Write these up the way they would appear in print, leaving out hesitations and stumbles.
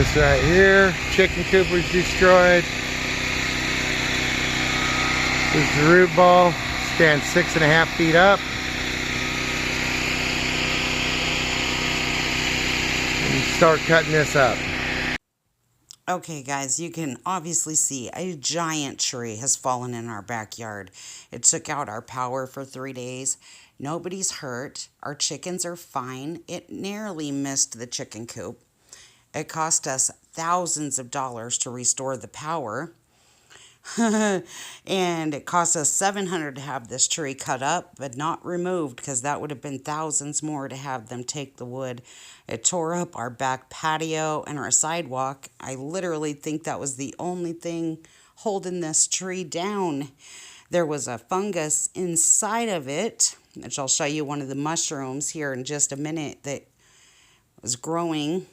This right here, chicken coop was destroyed. This is the root ball, stands 6.5 feet up. And start cutting this up. Okay guys, you can obviously see a giant tree has fallen in our backyard. It took out our power for 3 days. Nobody's hurt. Our chickens are fine. It narrowly missed the chicken coop. It cost us thousands of dollars to restore the power. And it cost us $700 to have this tree cut up but not removed, because that would have been thousands more to have them take the wood. It tore up our back patio and our sidewalk. I literally think that was the only thing holding this tree down. There was a fungus inside of it, which I'll show you one of the mushrooms here in just a minute, that was growing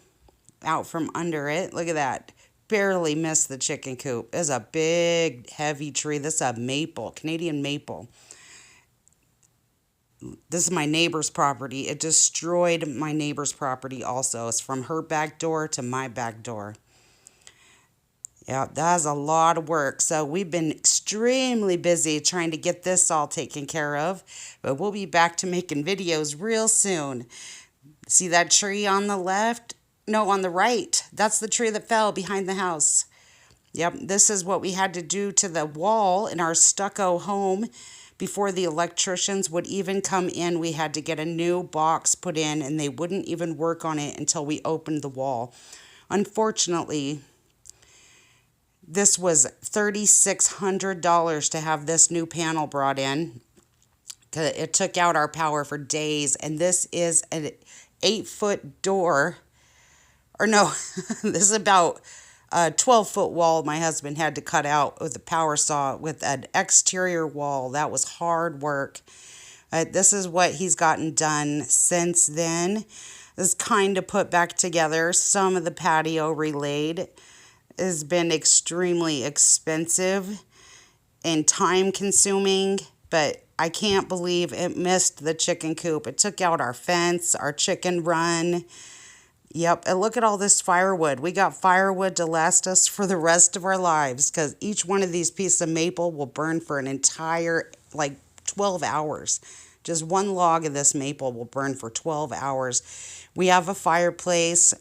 out from under it. Look at that. Barely missed the chicken coop. It's a big, heavy tree. This is a maple, Canadian maple. This is my neighbor's property. It destroyed my neighbor's property also. It's from her back door to my back door. Yeah, that's a lot of work. So we've been extremely busy trying to get this all taken care of. But we'll be back to making videos real soon. See that tree on the left? No, on the right. That's the tree that fell behind the house. Yep, this is what we had to do to the wall in our stucco home before the electricians would even come in. We had to get a new box put in, and they wouldn't even work on it until we opened the wall. Unfortunately, this was $3,600 to have this new panel brought in. It took out our power for days, and this is an 8-foot door. Or no, this is about a 12-foot wall my husband had to cut out with a power saw with an exterior wall. That was hard work. This is what he's gotten done since then. This kind of put back together. Some of the patio relaid has been extremely expensive and time consuming, but I can't believe it missed the chicken coop. It took out our fence, our chicken run. Yep, and look at all this firewood. We got firewood to last us for the rest of our lives, because each one of these pieces of maple will burn for an entire, 12 hours. Just one log of this maple will burn for 12 hours. We have a fireplace.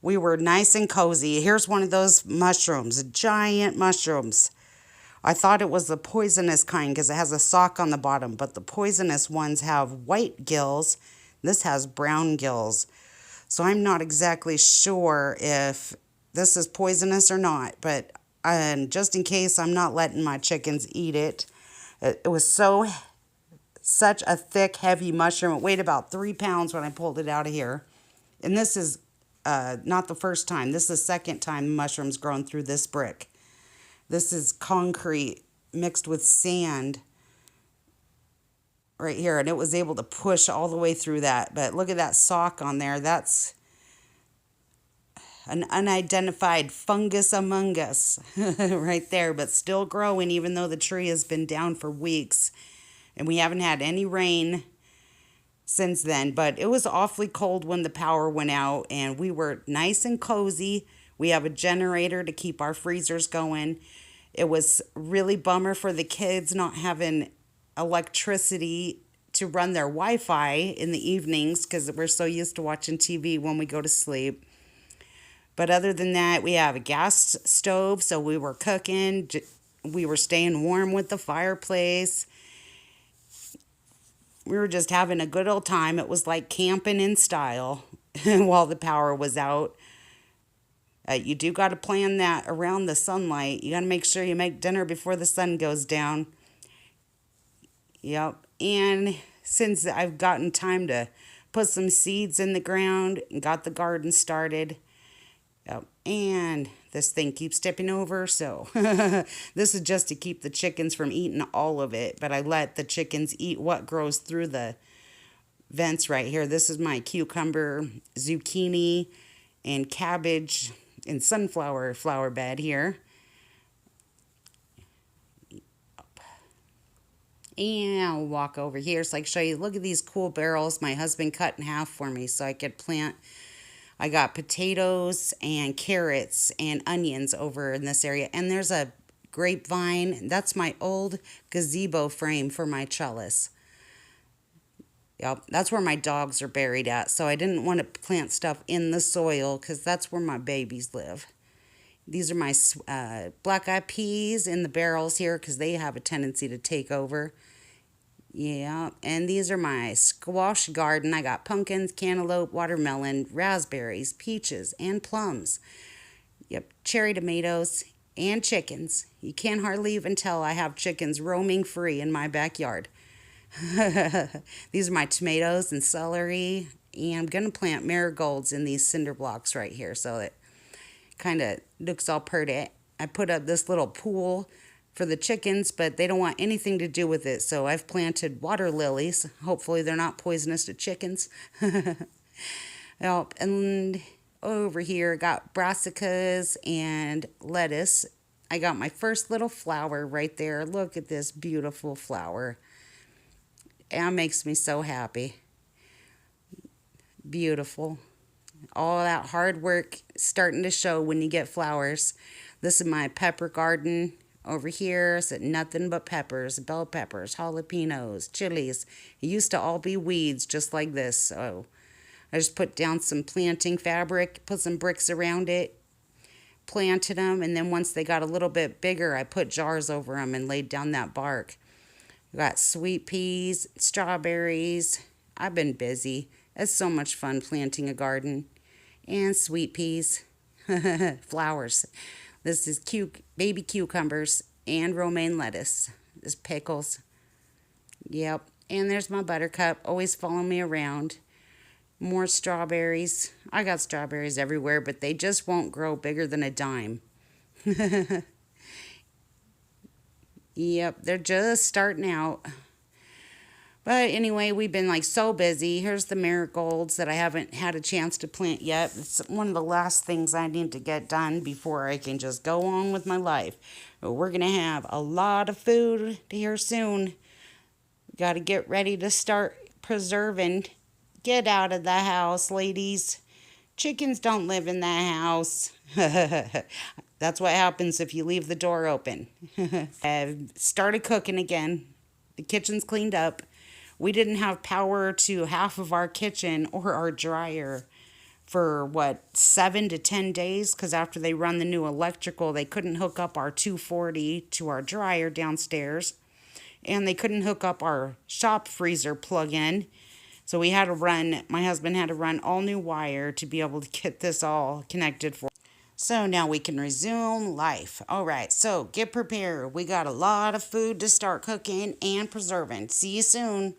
We were nice and cozy. Here's one of those mushrooms, giant mushrooms. I thought it was the poisonous kind because it has a sock on the bottom, but the poisonous ones have white gills. This has brown gills. So I'm not exactly sure if this is poisonous or not, but just in case, I'm not letting my chickens eat it. It was such a thick, heavy mushroom. It weighed about 3 pounds when I pulled it out of here. And this is not the first time. This is the second time mushrooms grown through this brick. This is concrete mixed with sand right here, and it was able to push all the way through that. But look at that sock on there. That's an unidentified fungus among us right there, but still growing even though the tree has been down for weeks, and we haven't had any rain since then. But it was awfully cold when the power went out, and we were nice and cozy. We have a generator to keep our freezers going. It was really bummer for the kids not having electricity to run their Wi-Fi in the evenings, because we're so used to watching TV when we go to sleep. But other than that, we have a gas stove, so we were cooking. We were staying warm with the fireplace. We were just having a good old time. It was like camping in style while the power was out. You do got to plan that around the sunlight. You got to make sure you make dinner before the sun goes down. Yep, and since I've gotten time to put some seeds in the ground and got the garden started, yep, and this thing keeps tipping over, so this is just to keep the chickens from eating all of it, but I let the chickens eat what grows through the vents right here. This is my cucumber, zucchini, and cabbage and sunflower flower bed here. And I'll walk over here so I can show you. Look at these cool barrels my husband cut in half for me so I could plant I got potatoes and carrots and onions over in this area. And there's a grapevine. That's my old gazebo frame for my trellis. Yep, that's where my dogs are buried at. So I didn't want to plant stuff in the soil because that's where my babies live. These are my black-eyed peas in the barrels here because they have a tendency to take over. Yeah, and these are my squash garden. I got pumpkins, cantaloupe, watermelon, raspberries, peaches, and plums. Yep, cherry tomatoes and chickens. You can't hardly even tell I have chickens roaming free in my backyard. These are my tomatoes and celery. And I'm going to plant marigolds in these cinder blocks right here so it kind of looks all pretty. I put up this little pool for the chickens, but they don't want anything to do with it. So I've planted water lilies. Hopefully they're not poisonous to chickens. And over here I got brassicas and lettuce. I got my first little flower right there. Look at this beautiful flower. It makes me so happy. Beautiful. All that hard work starting to show when you get flowers. This is my pepper garden. Over here, it's nothing but peppers, bell peppers, jalapenos, chilies. It used to all be weeds just like this. So I just put down some planting fabric, put some bricks around it, planted them, and then once they got a little bit bigger, I put jars over them and laid down that bark. I got sweet peas, strawberries. I've been busy. It's so much fun planting a garden. And sweet peas, flowers. This is baby cucumbers and romaine lettuce. This pickles. Yep. And there's my buttercup, always following me around. More strawberries. I got strawberries everywhere, but they just won't grow bigger than a dime. Yep, they're just starting out. But anyway, we've been like so busy. Here's the marigolds that I haven't had a chance to plant yet. It's one of the last things I need to get done before I can just go on with my life. But we're going to have a lot of food here soon. Got to get ready to start preserving. Get out of the house, ladies. Chickens don't live in the house. That's what happens if you leave the door open. I've started cooking again. The kitchen's cleaned up. We didn't have power to half of our kitchen or our dryer for 7 to 10 days, because after they run the new electrical, they couldn't hook up our 240 to our dryer downstairs, and they couldn't hook up our shop freezer plug-in. So we had to my husband had to run all new wire to be able to get this all connected for. So now we can resume life. All right, so get prepared. We got a lot of food to start cooking and preserving. See you soon.